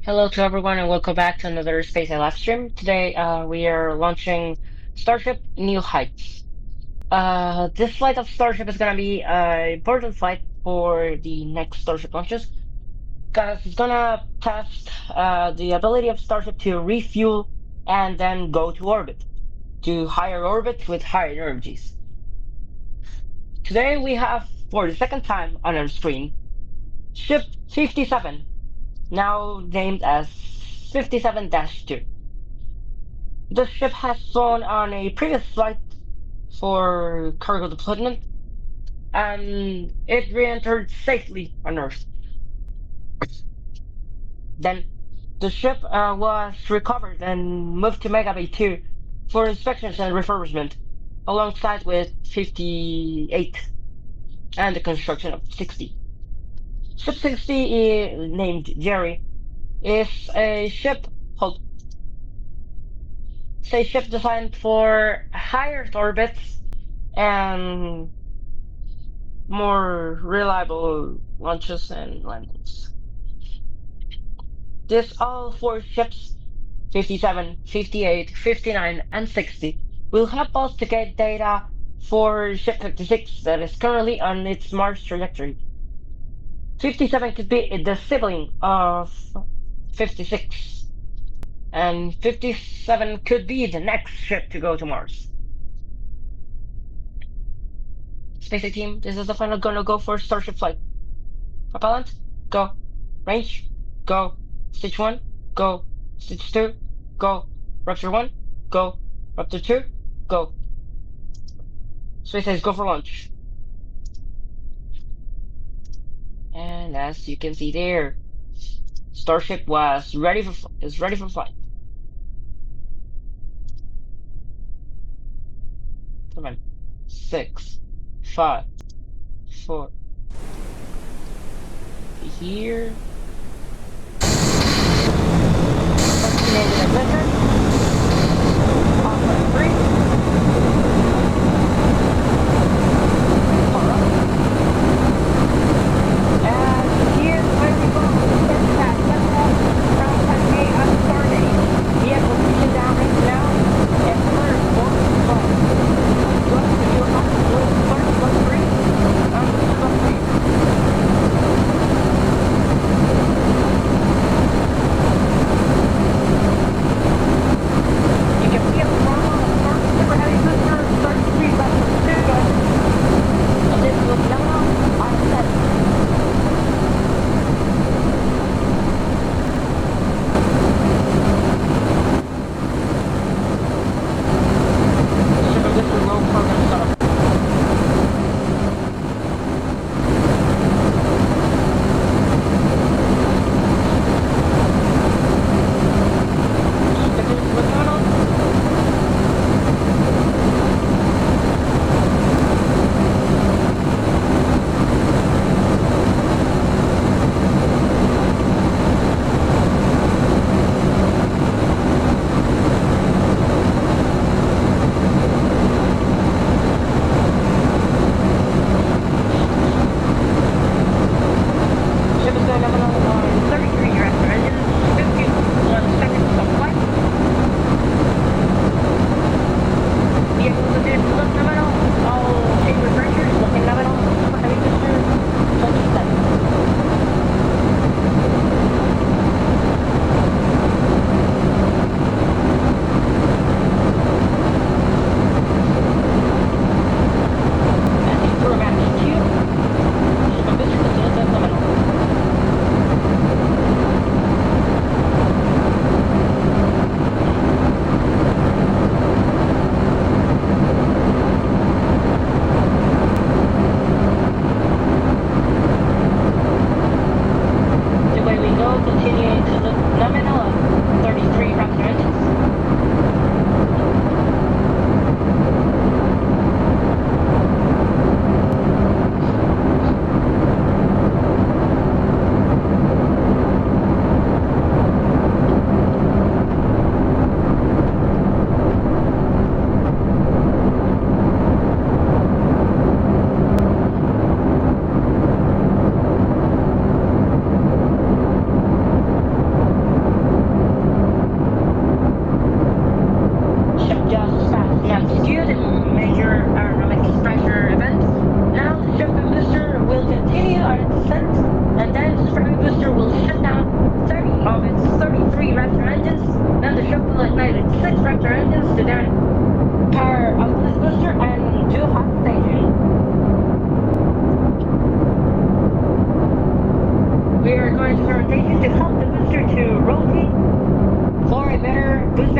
Hello to everyone and welcome back to another SpaceX live stream. Today we are launching Starship New Heights. This flight of Starship is gonna be an important flight for the next Starship launches because it's gonna test the ability of Starship to refuel and then go to orbit, to higher orbits with higher energies. Today we have, for the second time on our screen, Ship 57, now named as 57-2. The ship has flown on a previous flight for cargo deployment, and it re-entered safely on Earth. Then the ship was recovered and moved to Mega Bay 2 for inspections and refurbishment, alongside with 58 and the construction of 60. Ship 60, named Jerry, is a ship hold, it's a ship designed for higher orbits and more reliable launches and landings. This all four ships, 57, 58, 59, and 60, will help us to get data for ship 56 that is currently on its Mars trajectory. 57 could be the sibling of 56, and 57 could be the next ship to go to Mars. SpaceX team, this is the final gonna go for Starship flight. Propellant, go. Range, go. Stage 1, go. Stage 2, go. Raptor 1, go. Raptor 2, go. SpaceX, go for launch. And as you can see there, Starship is ready for flight. 7, 6, 5, 4. Here. Negative ignition. Off on 3. Alright. And here's where we go. Start attack. Let's go. Ground attack A on stardate. Vehicle position down right now. And first, one, flight. Go to the new hot. Start, plus 3. On plus 3. You can feel the normal start super heavy booster, start speed left of 2 guys. And this was now on set. Super booster low program startup. Continue with tunnel. Ship is going nominal on 33 reactor engines, 51 seconds of flight. Vehicle position look nominal. All chamber pressures looking nominal. Super heavy booster, 27. Passing through max Q. Ship and booster continues at nominal. Away we go, continuing to look nominal at 33 Raptor engines.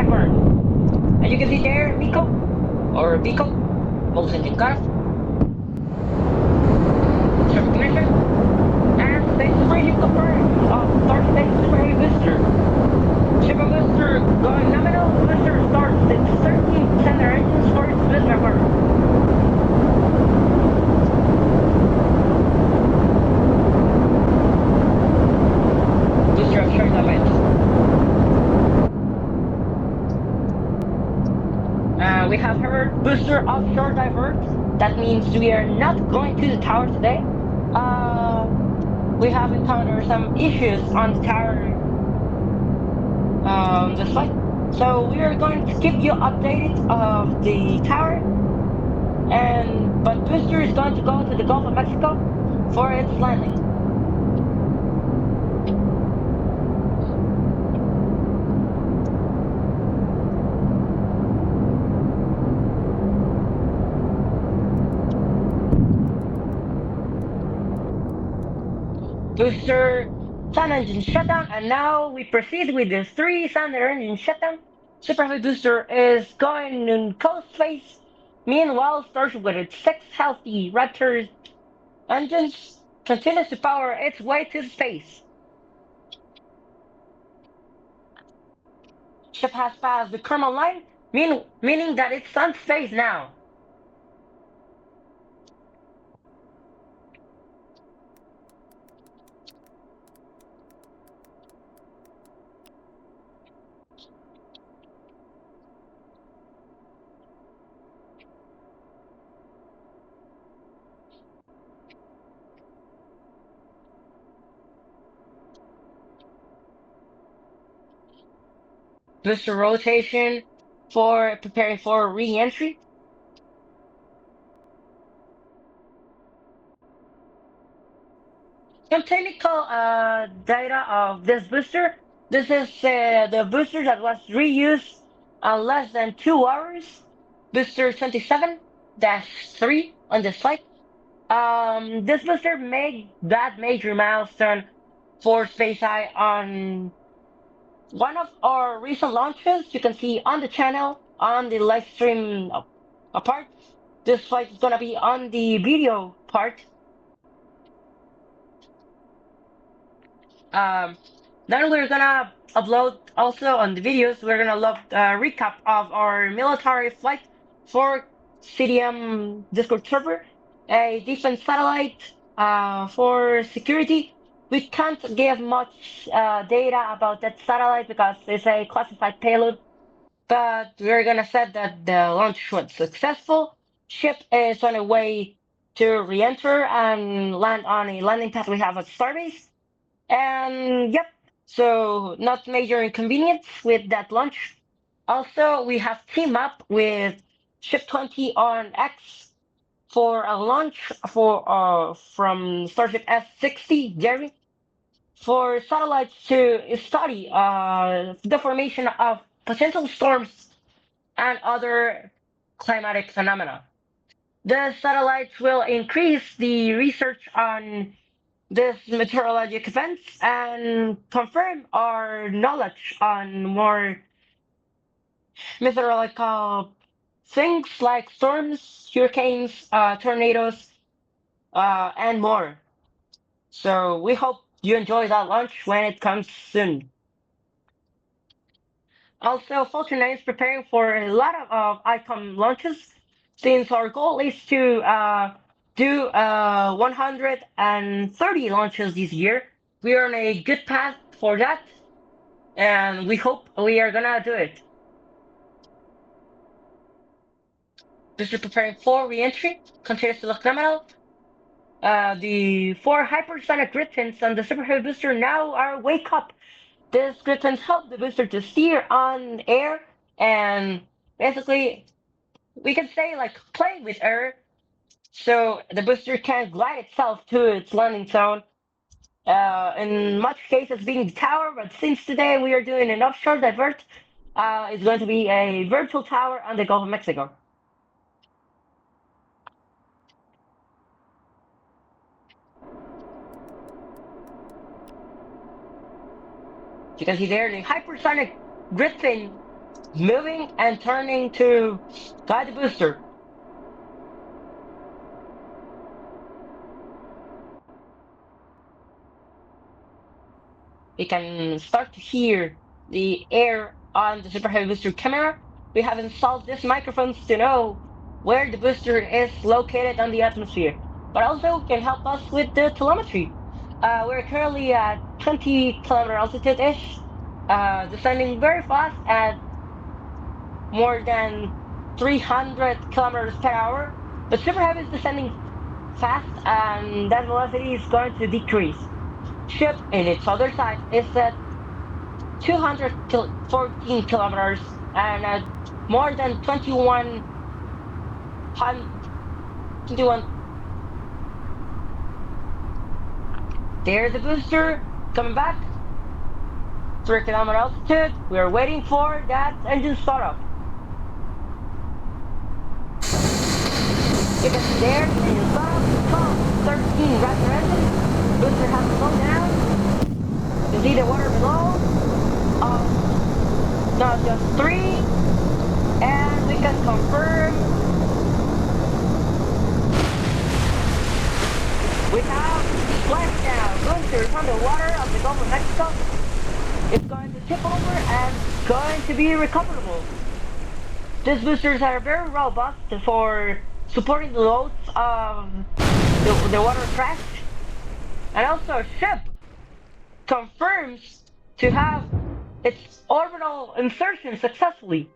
divert. As you can see there, Miko, or Biko, most engine cut off, ship ignition, and space debriefing confirmed of Starship Super Heavy Booster. Ship and booster going nominal, booster starts its 13 cylinder engines for its boost effort. Booster offshore divert. We have heard booster offshore divert. That means we are not going to the tower today. Uh, we have encountered some issues on the tower this flight. So we are going to keep you updated of the tower, and but booster is going to go to the Gulf of Mexico for its landing. Booster sun engine shutdown, and now we proceed with the three cylinder engine shutdown. Super Heavy Booster is going in coast phase. Meanwhile, Starship with its six healthy Raptor engines continues to power its way to space. Ship has passed the Kerman line, meaning that it's on space now. Booster rotation for preparing for re-entry. Some technical data of this booster. This is the booster that was reused less than 2 hours. Booster 27-3 on this flight. This booster made that major milestone for SpaceX on one of our recent launches. You can see on the channel on the live stream part. This flight is gonna be on the video part. Um, Then we're gonna upload also on the videos. We're gonna load a recap of our military flight for CDM Discord server, a defense satellite for security. We can't give much data about that satellite because it's a classified payload, but we're gonna say that the launch was successful. Ship is on a way to re-enter and land on a landing pad we have at Starbase. And yep, so not major inconvenience with that launch. Also, we have team up with Ship 20 on X for a launch for from Starship S60 Jerry for satellites to study the formation of potential storms and other climatic phenomena. The satellites will increase the research on these meteorologic events and confirm our knowledge on more meteorological things like storms, hurricanes, tornadoes, and more. So we hope you enjoy that launch when it comes soon. Also, Fulton is preparing for a lot of ICOM launches since our goal is to do 130 launches this year. We are on a good path for that, and we hope we are gonna do it. This is preparing for re-entry, continues to look nominal. The four hypersonic Griffins on the Super Heavy booster now are wake up. These Griffins help the booster to steer on air, and basically we can say like play with air, so the booster can glide itself to its landing zone. In much cases being the tower, but since today we are doing an offshore divert, it's going to be a virtual tower on the Gulf of Mexico. You can see there the hypersonic Griffin moving and turning to guide the booster. We can start to hear the air on the Super Heavy Booster camera. We have installed these microphones to know where the booster is located on the atmosphere, but also can help us with the telemetry. We're currently at 20-kilometer altitude-ish, descending very fast at more than 300 kilometers per hour. But Super Heavy is descending fast, and that velocity is going to decrease. Ship in its other side is at 214 kilometers and at more than 21. There's the booster coming back, 3 kilometer altitude. We're waiting for that engine startup. You can see there the engine startup. 13 Raptor engine. Booster has slowed down. You see the water below. Not just three, and we can confirm we have splashdown. Booster from the water of the Gulf of Mexico. It's going to tip over and going to be recoverable. These boosters are very robust for supporting the loads of the water crash. And also ship confirms to have its orbital insertion successfully.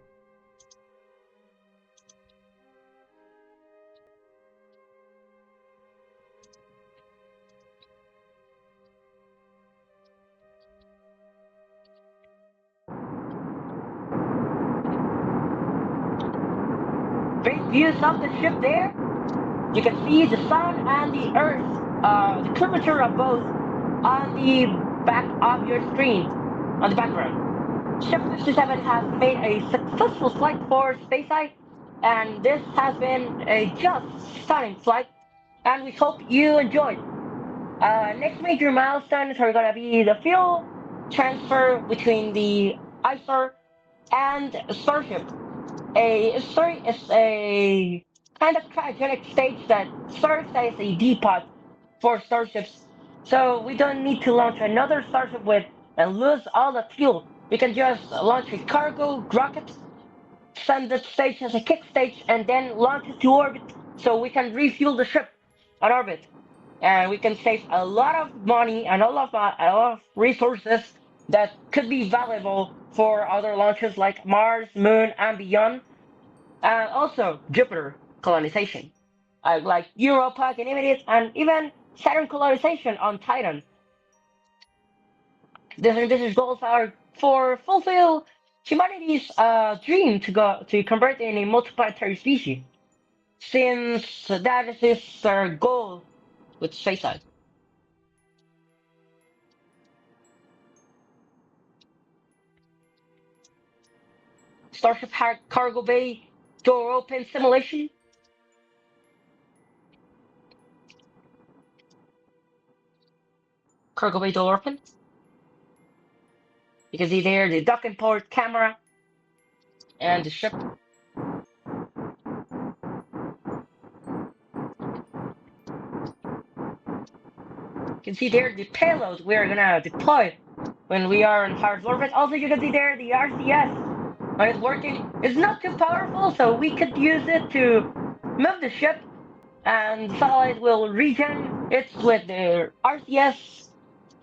Great views of the ship there. You can see the sun and the earth, the curvature of both on the back of your screen, on the background. Ship 57 has made a successful flight for SpaceX, and this has been a just stunning flight, and we hope you enjoyed. Next major milestones are going to be the fuel transfer between the ISAR and Starship. A story is a kind of cryogenic stage that serves as a depot for starships. So we don't need to launch another starship with and lose all the fuel. We can just launch a cargo rocket, send the stage as a kick stage, and then launch it to orbit so we can refuel the ship on orbit. And we can save a lot of money and a lot of resources that could be valuable for other launches like Mars, Moon, and beyond, and also Jupiter colonization, like Europa, Ganymedes, and even Saturn colonization on Titan. These ambitious goals are for fulfill humanity's dream to go to convert in a multiplanetary species, since that is our goal with SpaceX. Starship cargo bay door open simulation. Cargo bay door open. You can see there the docking port camera and the ship. You can see there the payload we're gonna deploy when we are in hard orbit. Also, you can see there the RCS when it's working. It's not too powerful, so we could use it to move the ship, and the satellite will regen it with the RCS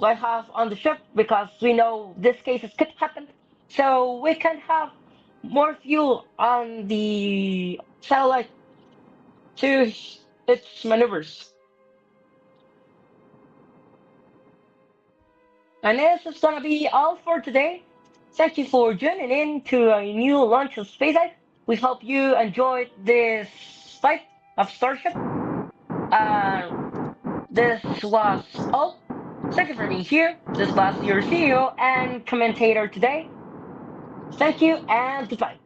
I have on the ship because we know this cases could happen. So we can have more fuel on the satellite to its maneuvers. And this is gonna be all for today. Thank you for tuning in to a new launch of SpaceX. We hope you enjoyed this flight of Starship. Uh, this was all. Thank you for being here. This was your CEO and commentator today. Thank you and goodbye.